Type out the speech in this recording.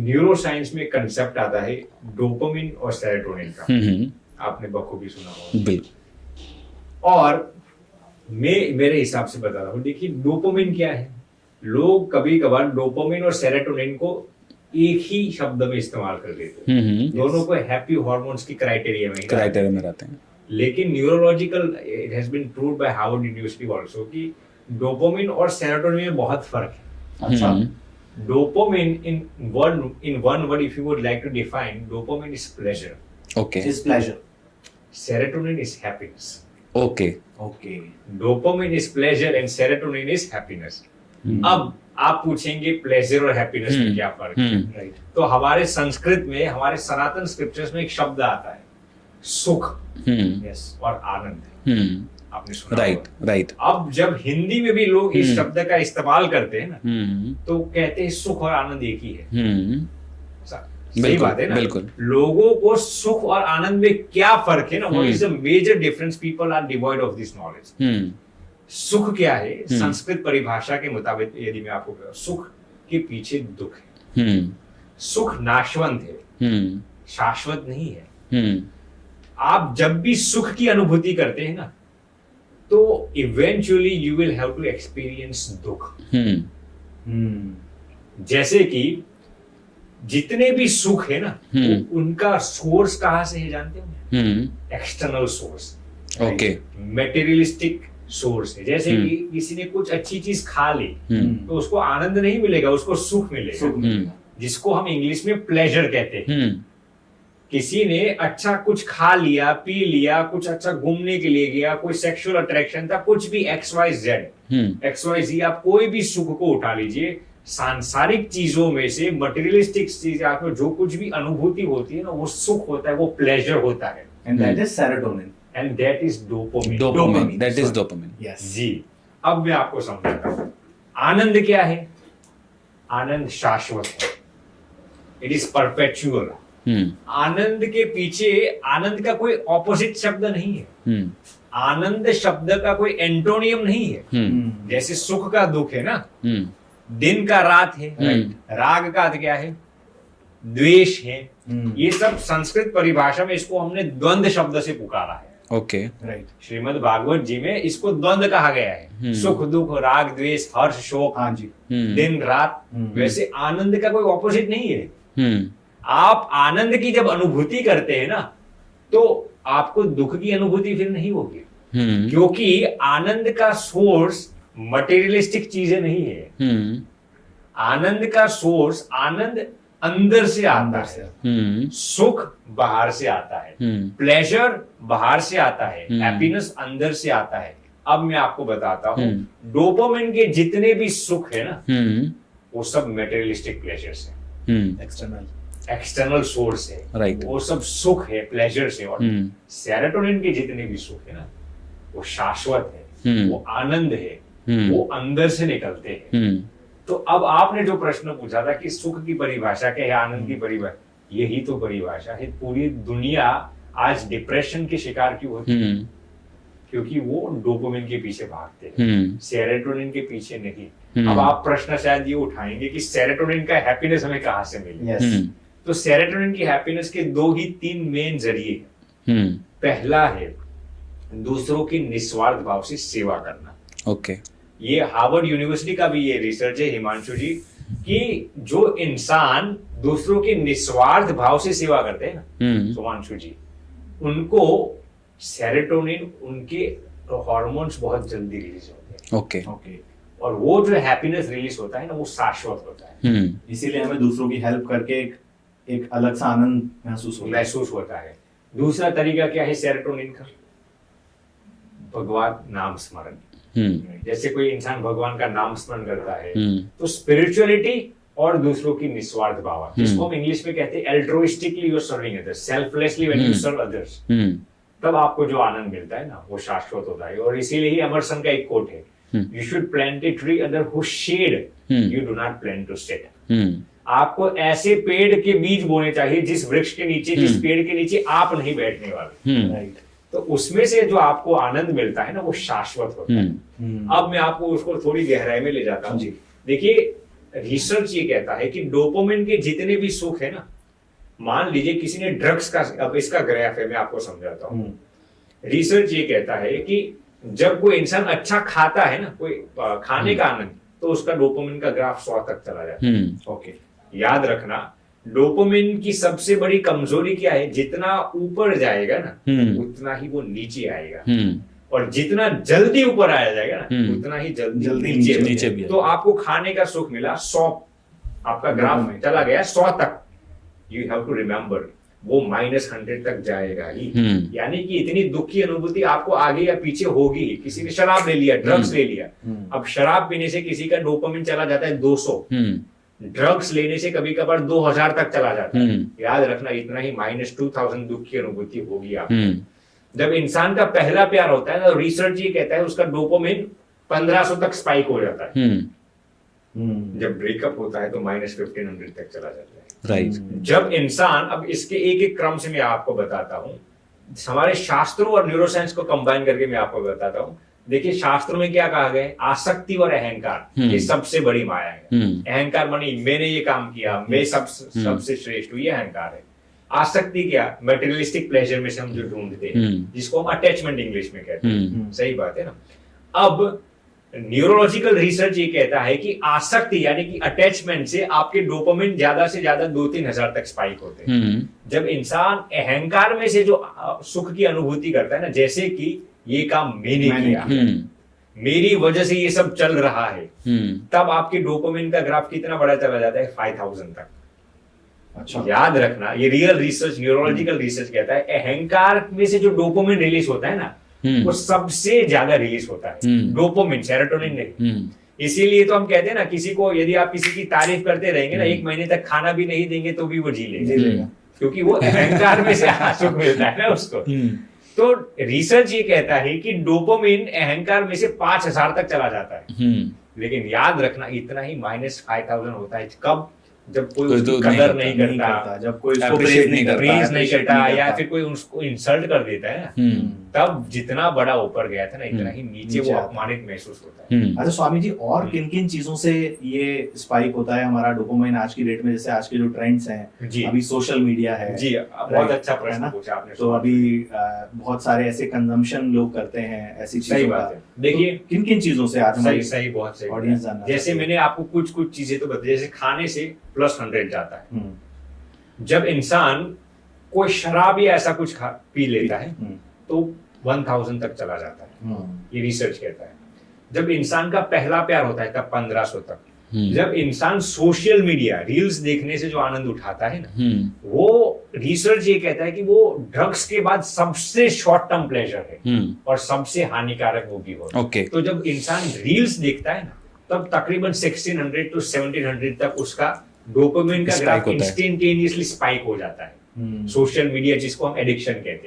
Neuro science में concept आता है डोपामिन और सेरोटोनिन का, आपने बखूबी सुना होगा। बिल्कुल। और मैं मेरे हिसाब से बता रहा हूँ, देखिए डोपामिन क्या है, लोग कभी कभार डोपामिन और सेरोटोनिन को एक ही शब्द में इस्तेमाल कर देते हैं, दोनों को हैप्पी हार्मोन्स की क्राइटेरिया में रहते हैं। लेकिन neurological it has been proved by Harvard University also कि डोपामिन और सेरोटोनिन में बहुत फर्क है। अच्छा, dopamine in one word if you would like to define, dopamine is pleasure. Okay. Is pleasure. Serotonin is happiness. Okay. Okay. Dopamine is pleasure and serotonin is happiness. अब आप पूछेंगे प्लेजर और हैप्पीनेस में क्या फर्क है, राइट? तो हमारे संस्कृत में, हमारे सनातन स्क्रिप्चर्स में एक शब्द आता है सुख, यस, और आनंद। आपने सुना? राइट। अब जब हिंदी में भी लोग इस शब्द का इस्तेमाल करते हैं ना, तो कहते हैं सुख और आनंद एक ही है। सही बात है ना? बिल्कुल। लोगों को सुख और आनंद में क्या फर्क है ना, what is the major difference, people are devoid of this knowledge. सुख क्या है? संस्कृत परिभाषा के मुताबिक यदि मैं आपको बताऊं, सुख के पीछे दुख है। सुख नाशवंत है, शाश्वत नहीं है। आप जब भी सुख की अनुभूति करते हैं ना, तो eventually you will have to experience दुख। जैसे कि जितने भी सुख है ना, उनका सोर्स कहां से है जानते हो? External source. Okay. Materialistic source है। जैसे कि किसी ने कुछ अच्छी चीज खा ली, तो उसको आनंद नहीं मिलेगा, उसको सुख मिलेगा, जिसको हम इंग्लिश में प्लेजर कहते हैं। किसी ने अच्छा कुछ खा लिया, पी लिया, कुछ अच्छा घूमने के लिए गया, कोई सेक्सुअल अट्रैक्शन था, कुछ भी XYZ, आप कोई भी सुख को उठा लीजिए, सांसारिक चीजों में से, मटेरियलिस्टिक चीज, आपको जो कुछ भी अनुभूति होती है ना, वो सुख होता है, वो प्लेजर होता है। And that is serotonin. And that is dopamine. That is dopamine. Yes. जी, अब मैं आपको समझाता हूँ। आनंद क्या है? आनंद शाश्वत है, इट इज परपेचुअल। आनंद के पीछे, आनंद का कोई ऑपोजिट शब्द नहीं है। आनंद शब्द का कोई एंटोनियम नहीं है। जैसे सुख का दुख है ना, दिन का रात है, राग का क्या है? द्वेष है। ये सब संस्कृत परिभाषा में इसको हमने द्वंद्व शब्द से पुकारा है। Okay, right. श्रीमद् भागवत जी में इसको द्वंद्व कहा गया है, सुख दुख, राग द्वेष, हर्ष शोक, हाँ जी, दिन रात। वैसे आनंद का कोई ऑपोजिट नहीं है। आप आनंद की जब अनुभूति करते हैं ना, तो आपको दुख की अनुभूति फिर नहीं होगी, क्योंकि आनंद का सोर्स मटेरियलिस्टिक चीजें नहीं है। आनंद का सोर्स, आनंद अंदर से आता है, सुख बाहर से आता है, प्लेजर बाहर से आता है, हैप्पीनेस अंदर से आता है। अब मैं आपको बताता हूं, डोपामिन के जितने भी सुख है ना, वो सब मटेरियलिस्टिक प्लेजर्स है, एक्सटर्नल सोर्स है, राइट। वो सब सुख है, प्लेजर्स है। और सेरोटोनिन के जितने भी सुख है ना, वो शाश्वत है, वो आनंद है, वो अंदर से निकलते हैं। तो अब आपने जो प्रश्न पूछा था कि सुख की परिभाषा क्या है, आनंद की परिभाषा, यही तो परिभाषा है। पूरी दुनिया आज डिप्रेशन के शिकार क्यों होती है? क्योंकि वो डोपामिन के पीछे भागते हैं, सेरोटोनिन के पीछे नहीं। अब आप प्रश्न शायद ये उठाएंगे कि सेरोटोनिन का हैप्पीनेस हमें कहां से मिले? तो सेरोटोनिन की हैप्पीनेस के 2 ही 3 मेन जरिए हैं। पहला है दूसरों की निस्वार्थ भाव से सेवा करना। ओके। ये हार्वर्ड यूनिवर्सिटी का भी ये रिसर्च है, हिमांशु जी, कि जो इंसान दूसरों के निस्वार्थ भाव से सेवा करते हैं ना, हिमांशु जी, उनको सेरोटोनिन, उनके हार्मोन्स बहुत जल्दी रिलीज होते हैं। ओके। और वो जो हैप्पीनेस रिलीज होता है ना, वो शाश्वत होता है। इसीलिए हमें दूसरों की हेल्प करके एक अलग सा आनंद महसूस होता है। दूसरा तरीका क्या है सेरोटोनिन का? भगवान नाम स्मरण। जैसे कोई इंसान भगवान का नाम स्मरण करता है, तो स्पिरिचुअलिटी और दूसरों की निस्वार्थ भाव, जिसको हम इंग्लिश में कहते हैं altruistically you are serving others, selflessly when you serve others, तब आपको जो आनंद मिलता है ना, वो शाश्वत होता है। और इसीलिए ही अमरसन का एक कोट है, you should plant a tree under whose shade you do not plan to sit. आपको ऐसे पेड़ के बीज बोने चाहिए जिस वृक्ष के नीचे, जिस पेड़ के नीचे आप नहीं बैठने वाले, राइट। तो उसमें से जो आपको आनंद मिलता है ना, वो शाश्वत होता है। अब मैं आपको उसको थोड़ी गहराई में ले जाता हूँ। देखिए, रिसर्च ये कहता है कि डोपामिन के जितने भी सुख है ना, मान लीजिए किसी ने ड्रग्स का, अब इसका ग्राफ है, मैं आपको समझाता हूँ। रिसर्च ये कहता है कि जब कोई इंसान अच्छा खाता है ना, कोई खाने का आनंद, तो उसका डोपामिन का ग्राफ 100 तक चला जाता है। ओके, याद रखना, डोपामिन की सबसे बड़ी कमजोरी क्या है? जितना ऊपर जाएगा ना, उतना ही वो नीचे आएगा, और जितना जल्दी ऊपर आया जाएगा ना, उतना ही जल्दी नीचे भी। तो आपको खाने का सुख मिला 100, आपका ग्राफ में चला गया 100 तक, यू हैव टू रिमेम्बर वो -100 तक जाएगा ही। यानी कि इतनी दुख की अनुभूति आपको आगे या पीछे होगी ही। किसी ने शराब ले लिया, ड्रग्स ले लिया, अब शराब पीने से किसी का डोपामिन चला जाता है 200, ड्रग्स लेने से कभी कभार 2000 तक चला जाता है। याद रखना, इतना ही -2000 दुख की अनुभूति होगी आपको। जब इंसान का पहला प्यार होता है ना, रिसर्च ये कहता है उसका डोपामिन 1500 तक स्पाइक हो जाता है। जब ब्रेकअप होता है तो -1500 तक चला जाता है। राइट। जब इंसान, अब इसके एक एक क्रम से मैं आपको बताता हूं, हमारे शास्त्रों और न्यूरोसाइंस को कंबाइन करके मैं आपको बताता हूं। देखिए, शास्त्रों में क्या कहा गया है? आसक्ति और अहंकार ये सबसे बड़ी माया है। अहंकार मानी मैंने ये काम किया, मैं सबसे श्रेष्ठ हूं, ये अहंकार है। आसक्ति क्या? मटेरियलिस्टिक प्लेजर में से हम जो ढूंढते हैं, जिसको हम अटैचमेंट इंग्लिश में कहते हैं। सही बात है ना। अब न्यूरोलॉजिकल रिसर्च ये कहता है कि आसक्ति यानी कि अटैचमेंट से आपके डोपामिन ज्यादा से ज्यादा 2-3 हजार तक स्पाइक होते हैं। जब इंसान अहंकार में से जो सुख की अनुभूति करता है ना, जैसे कि ये काम मैंने किया, मेरी वजह से ये सब चल रहा है, तब आपके डोपामिन का ग्राफ कितना बड़ा चला जाता है? 5000 तक। अच्छा, याद रखना, ये रियल रिसर्च, न्यूरोलॉजिकल रिसर्च कहता है अहंकार में से जो डोपामिन रिलीज होता है ना, वो सबसे ज्यादा रिलीज होता है, डोपामिन, सेरोटोनिन नहीं। इसीलिए तो हम कहते हैं ना, किसी को यदि आप किसी की तारीफ करते रहेंगे ना, 1 महीने तक खाना भी नहीं देंगे तो भी वो जी लेगा, क्योंकि वो अहंकार में से सुख मिलता है ना उसको। तो रिसर्च ये कहता है कि डोपामिन अहंकार में से 5000 तक चला जाता है। लेकिन याद रखना, इतना ही -5000 होता है कब? जब कोई उसकी कदर नहीं करता, जब कोई उसको प्रेज नहीं करता, या फिर कोई उसको इंसल्ट कर देता है ना, तब जितना बड़ा ऊपर गया था ना, इतना ही नीचे वो अपमानित महसूस होता है। अच्छा स्वामी जी, और किन किन चीजों से ये स्पाइक होता है हमारा डोपामाइन आज की डेट में? जैसे आज के जो ट्रेंड्स हैं, अभी सोशल मीडिया है। जी, बहुत अच्छा प्रश्न पूछा आपने। तो अभी बहुत सारे ऐसे कंजम्पशन लोग करते हैं ऐसी चीजों का। देखिए, किन किन चीजों से आज सही बहुत सही ऑडियंस जानना, जैसे मैंने आपको कुछ चीजें तो बताई, जैसे खाने से +100 जाता है। जब इंसान कोई शराब या ऐसा कुछ पी लेता है तो 1000 तक चला जाता है, ये रिसर्च कहता है। जब इंसान का पहला प्यार होता है तब 1500 तक। जब इंसान सोशल मीडिया रील्स देखने से जो आनंद उठाता है ना, वो रिसर्च ये कहता है कि वो ड्रग्स के बाद सबसे शॉर्ट टर्म प्लेजर है और सबसे हानिकारक वो भी होता है। तो जब इंसान रील्स देखता है ना, तब तकरीबन 1600 to 1700 तक उसका डोपामिन का ग्राफ इंस्टेंटेनियसली स्पाइक हो जाता है। सोशल मीडिया जिसको हम एडिक्शन कहते हैं,